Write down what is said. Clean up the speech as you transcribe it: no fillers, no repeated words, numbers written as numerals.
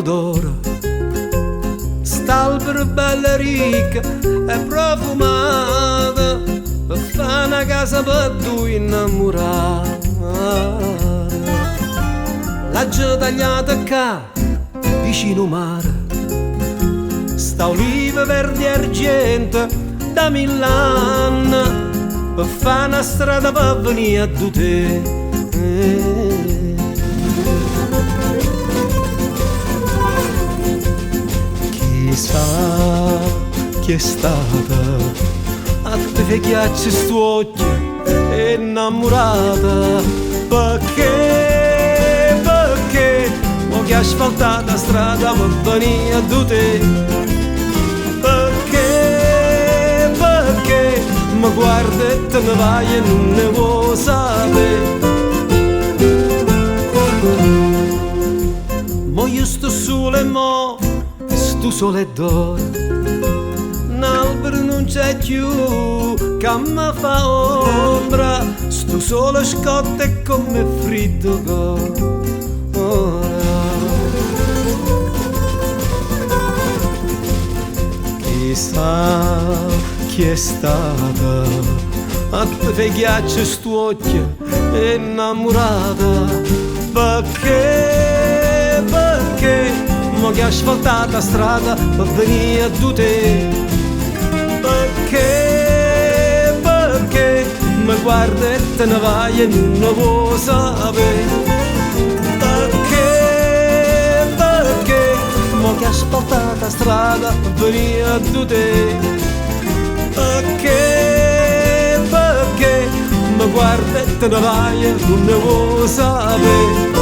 d'oro. St'albero bella ricca e profumata per fare una casa per due innamorati. L'aggia tagliata qua vicino mare, sta oliva verde e argento da Milano per fare una strada per venire a te. Chissà chi è stata a te ghiacci st'occhi innamorata, perché mo che asfaltata strada per venire a te. Perché mi guarda e te ne vai e non ne vuoi sapere. Mo io sto solo e mo sto solo e d'oro, un albero non c'è più che mi fa ombra, sto solo scotta e come fritto ora. Chissà chi è stata a te ghiaccio st'occhio innamorata, perché mo che asfaltata strada per venire a te. Perché mi guarda e te ne vai e non ne vuoi sapere. Perché mo che asfaltata strada per venire a te. Perché mi guarda e te ne vai e non ne vuoi sapere.